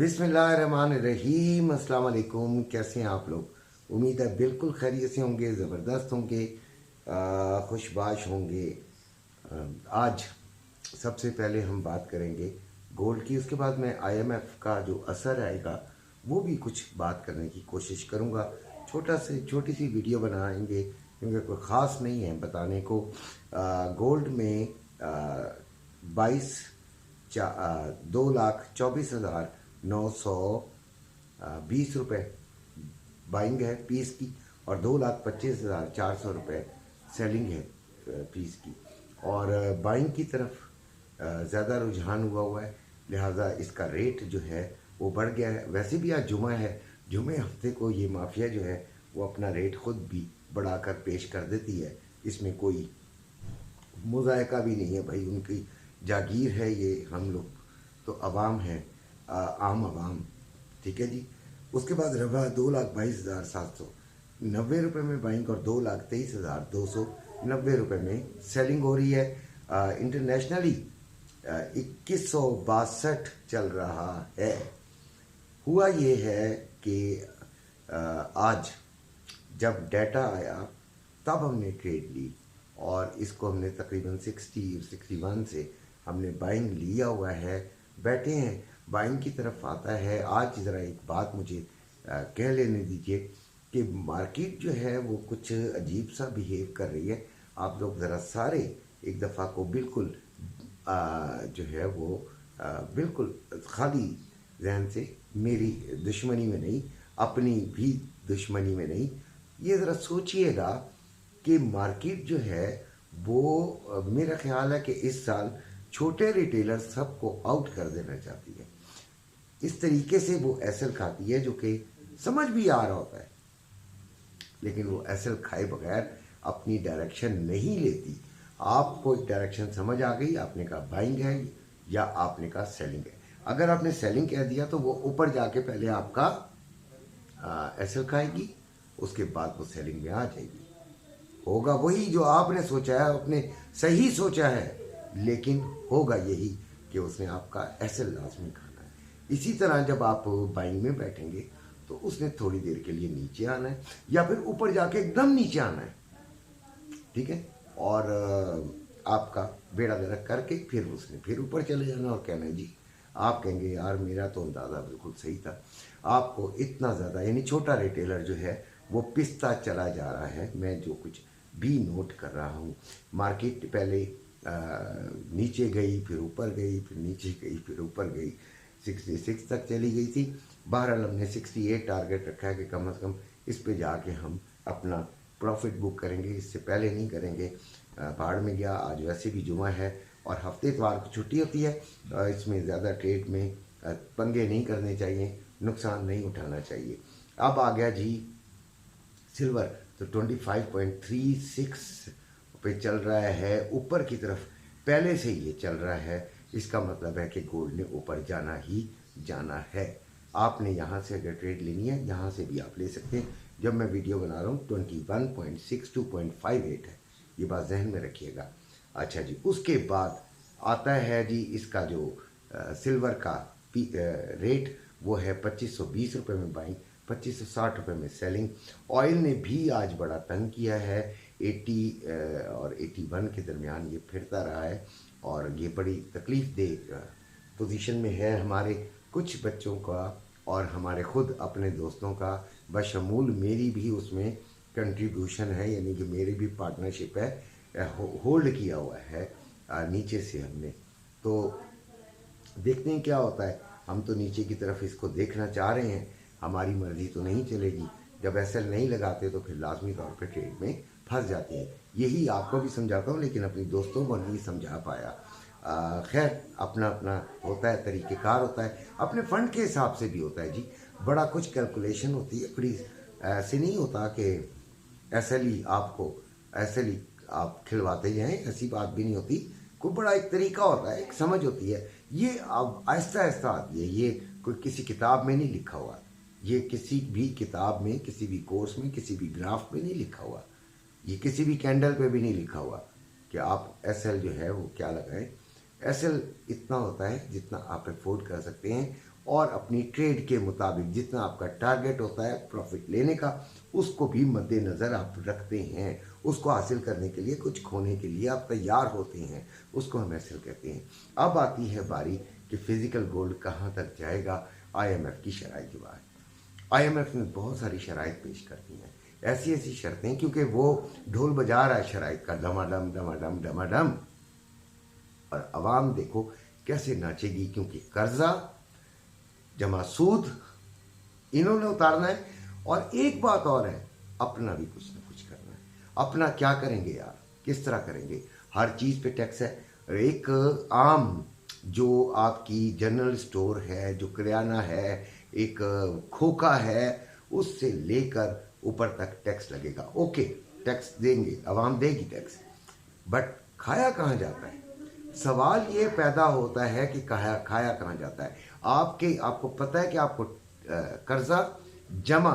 बिस्मिल्लाहिर्रहमानिर्रहीम। अस्सलाम वालेकुम। कैसे हैं आप लोग? उम्मीद है बिल्कुल खैरियत से होंगे, ज़बरदस्त होंगे, खुशबाश होंगे। आज सबसे पहले हम बात करेंगे गोल्ड की, उसके बाद मैं आईएमएफ का जो असर आएगा वो भी कुछ बात करने की कोशिश करूँगा। छोटी सी वीडियो बनाएंगे क्योंकि कोई ख़ास नहीं है बताने को। गोल्ड में 2,24,920 रुपये बाइंग है पीस की और 2,25,400 रुपये सेलिंग है पीस की। और बाइंग की तरफ ज़्यादा रुझान हुआ है, लिहाजा इसका रेट जो है वो बढ़ गया है। वैसे भी आज जुमा है, जुमे हफ्ते को ये माफिया जो है वो अपना रेट ख़ुद भी बढ़ाकर पेश कर देती है। इसमें कोई मुज़ायका भी नहीं है भाई, उनकी जागीर है ये। हम लोग तो अवाम हैं, आम अवाम, ठीक है जी। उसके बाद रवा 2,22,790 रुपये में बाइंग और 2,23,290 रुपये में सेलिंग हो रही है। इंटरनेशनली 2162 चल रहा है। हुआ ये है कि आज जब डाटा आया तब हमने ट्रेड ली और इसको हमने तकरीबन 60-61 से हमने बाइंग लिया हुआ है, बैठे हैं। बाइंग की तरफ आता है। आज ज़रा एक बात मुझे कह लेने दीजिए कि मार्केट जो है वो कुछ अजीब सा बिहेव कर रही है। आप लोग ज़रा सारे एक दफ़ा को बिल्कुल जो है वो बिल्कुल खाली जहन से, मेरी दुश्मनी में नहीं, अपनी भी दुश्मनी में नहीं, ये ज़रा सोचिएगा कि मार्केट जो है वो मेरा ख्याल है कि इस साल छोटे रिटेलर सबको आउट कर देना चाहती है। इस तरीके से वो एसएल खाती है जो कि समझ भी आ रहा होता है, लेकिन वो एसएल खाए बगैर अपनी डायरेक्शन नहीं लेती। आपको एक डायरेक्शन समझ आ गई, आपने कहा बाइंग है या आपने कहा सेलिंग है। अगर आपने सेलिंग कह दिया तो वो ऊपर जाके पहले आपका एसएल खाएगी, उसके बाद वो सेलिंग में आ जाएगी। होगा वही जो आपने सोचा है, आपने सही सोचा है, लेकिन होगा यही कि उसने आपका एसएल लाजमी खाना है। इसी तरह जब आप बाइंग में बैठेंगे तो उसने थोड़ी देर के लिए नीचे आना है या फिर ऊपर जाके एकदम नीचे आना है, ठीक है। और आपका बेड़ा गर्क करके फिर उसने फिर ऊपर चले जाना और कहना है जी। आप कहेंगे यार मेरा तो अंदाज़ा बिल्कुल सही था। आपको इतना ज़्यादा, यानी छोटा रिटेलर जो है वो पिसता चला जा रहा है। मैं जो कुछ भी नोट कर रहा हूँ, मार्केट पहले नीचे गई, फिर ऊपर गई, फिर नीचे गई, फिर ऊपर गई, 66 तक चली गई थी। बहरहाल हमने 68 टारगेट रखा है कि कम से कम इस पे जाके हम अपना प्रॉफिट बुक करेंगे, इससे पहले नहीं करेंगे। भाड़ में गया। आज वैसे भी जुमा है और हफ्ते इतवार को छुट्टी होती है। इसमें ज़्यादा ट्रेड में पंगे नहीं करने चाहिए, नुकसान नहीं उठाना चाहिए। अब आ गया जी सिल्वर, तो 25.36 पे चल रहा है ऊपर की तरफ, पहले से ही ये चल रहा है। इसका मतलब है कि गोल्ड ने ऊपर जाना ही जाना है। आपने यहाँ से अगर ट्रेड लेनी है यहाँ से भी आप ले सकते हैं। जब मैं वीडियो बना रहा हूँ 21.62.58 है, ये बात जहन में रखिएगा। अच्छा जी, उसके बाद आता है जी इसका जो सिल्वर का रेट, वो है 2520 रुपये में बाइंग, 2560 रुपये में सेलिंग। ऑयल ने भी आज बड़ा तंग किया है, 80 और 81 के दरमियान ये फिरता रहा है और ये बड़ी तकलीफ दे पोजीशन में है हमारे कुछ बच्चों का और हमारे खुद अपने दोस्तों का, बशमूल मेरी भी उसमें कंट्रीब्यूशन है, यानी कि मेरी भी पार्टनरशिप है, होल्ड किया हुआ है नीचे से हमने। तो देखते हैं क्या होता है। हम तो नीचे की तरफ इसको देखना चाह रहे हैं, हमारी मर्जी तो नहीं चलेगी। जब एसएल नहीं लगाते तो फिर लाजमी तौर पे ट्रेड में फंस जाते हैं। यही आपको भी समझाता हूँ, लेकिन अपनी दोस्तों को नहीं समझा पाया। खैर, अपना अपना होता है, तरीक़ेकार होता है, अपने फंड के हिसाब से भी होता है जी। बड़ा कुछ कैलकुलेशन होती है, बड़ी ऐसे नहीं होता कि एसएल ही आप खिलवाते जाएँ, ऐसी बात भी नहीं होती। कोई बड़ा एक तरीका होता है, एक समझ होती है। ये अब आहिस्ता आहिस्ता आती है। ये कोई किसी किताब में नहीं लिखा हुआ, ये किसी भी किताब में, किसी भी कोर्स में, किसी भी ग्राफ में नहीं लिखा हुआ, ये किसी भी कैंडल पे भी नहीं लिखा हुआ कि आप एसएल जो है वो क्या लगाएं। एसएल इतना होता है जितना आप अफोर्ड कर सकते हैं और अपनी ट्रेड के मुताबिक जितना आपका टारगेट होता है प्रॉफिट लेने का, उसको भी मद्देनज़र आप रखते हैं। उसको हासिल करने के लिए, कुछ खोने के लिए आप तैयार होते हैं, उसको हम हासिल कहते हैं। अब आती है बारी कि फिज़िकल गोल्ड कहाँ तक जाएगा IMF की शराइत के बाद। IMF ने बहुत सारी शराइत पेश कर दी हैं, ऐसी ऐसी शर्तें, क्योंकि वो ढोल बजा रहा है शराइत का, डमाडम डमाडम डमाडम, और अवाम देखो कैसे नाचेगी, क्योंकि कर्जा जमा सूद इन्होंने उतारना है। और एक बात और है, अपना भी कुछ ना कुछ करना है। अपना क्या करेंगे यार, किस तरह करेंगे? हर चीज़ पे टैक्स है। एक आम जो आपकी जनरल स्टोर है, जो किराना है, एक खोखा है, उससे लेकर ऊपर तक टैक्स लगेगा। ओके, टैक्स देंगे, आवाम देगी टैक्स, बट खाया कहाँ जाता है? सवाल ये पैदा होता है कि खाया कहाँ जाता है। आपको पता है कि आपको कर्जा जमा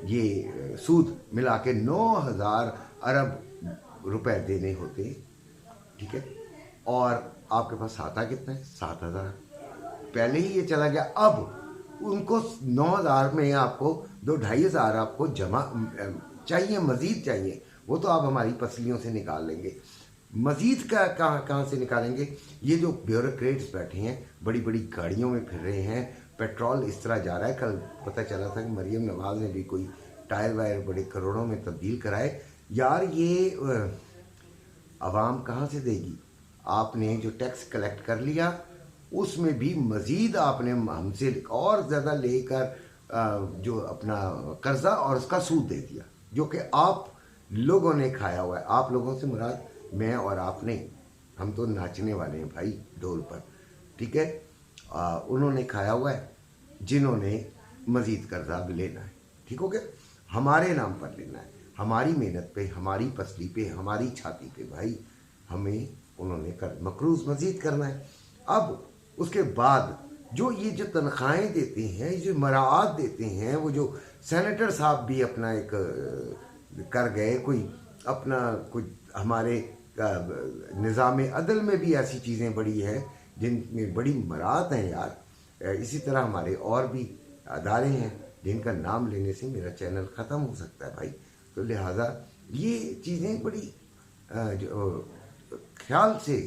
ये सूद मिला के 9,000 अरब रुपए देने होते हैं, ठीक है, और आपके पास आता कितना है? 7,000। पहले ही ये चला गया। अब उनको 9,000 में आपको 2-2,500 आपको जमा चाहिए, मजीद चाहिए। वो तो आप हमारी पसलियों से निकाल लेंगे, मजीद का कहाँ से निकालेंगे? ये जो ब्यूरोक्रेट्स बैठे हैं, बड़ी बड़ी गाड़ियों में फिर रहे हैं, पेट्रोल इस तरह जा रहा है। कल पता चला था कि मरियम नवाज ने भी कोई टायर वायर बड़े करोड़ों में तब्दील कराए। यार ये आवाम कहाँ से देगी? आपने जो टैक्स कलेक्ट कर लिया, उसमें भी मज़ीद आपने हमसे और ज़्यादा लेकर जो अपना कर्जा और उसका सूद दे दिया, जो कि आप लोगों ने खाया हुआ है। आप लोगों से मुराद मैं और आप नहीं, हम तो नाचने वाले हैं भाई ढोल पर, ठीक है। उन्होंने खाया हुआ है जिन्होंने मज़ीद कर्जा भी लेना है, ठीक हो गया, हमारे नाम पर लेना है, हमारी मेहनत पे, हमारी पसली पे, हमारी छाती पे भाई, हमें उन्होंने मकरूज मज़ीद करना है। अब उसके बाद जो तनख्वाहें देते हैं, जो मराआत देते हैं, वो जो सेनेटर साहब भी अपना एक कर गए, कोई अपना कुछ, हमारे निज़ाम अदल में भी ऐसी चीज़ें बड़ी हैं जिनमें बड़ी मरात हैं यार। इसी तरह हमारे और भी अदारे हैं जिनका नाम लेने से मेरा चैनल ख़त्म हो सकता है भाई। तो लिहाजा ये चीज़ें बड़ी ख्याल से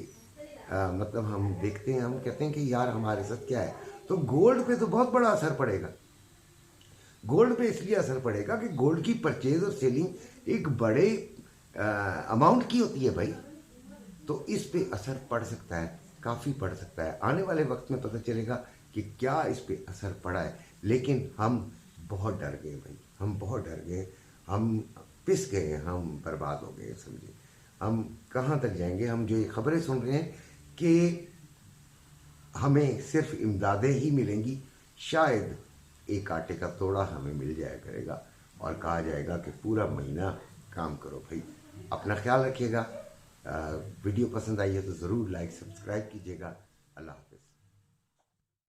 मतलब हम देखते हैं, हम कहते हैं कि यार हमारे साथ क्या है। तो गोल्ड पे तो बहुत बड़ा असर पड़ेगा। गोल्ड पे इसलिए असर पड़ेगा कि गोल्ड की परचेज और सेलिंग एक बड़े अमाउंट की होती है भाई, तो इस पे असर पड़ सकता है, काफ़ी पड़ सकता है। आने वाले वक्त में पता चलेगा कि क्या इस पे असर पड़ा है। लेकिन हम बहुत डर गए भाई, हम बहुत डर गए, हम पिस गए, हम बर्बाद हो गए, समझे। हम कहाँ तक जाएंगे? हम जो ये खबरें सुन रहे हैं कि हमें सिर्फ इमदादें ही मिलेंगी, शायद एक आटे का तोड़ा हमें मिल जाया करेगा और कहा जाएगा कि पूरा महीना काम करो भाई। अपना ख्याल रखिएगा। वीडियो पसंद आई है तो ज़रूर लाइक सब्सक्राइब कीजिएगा। अल्लाह।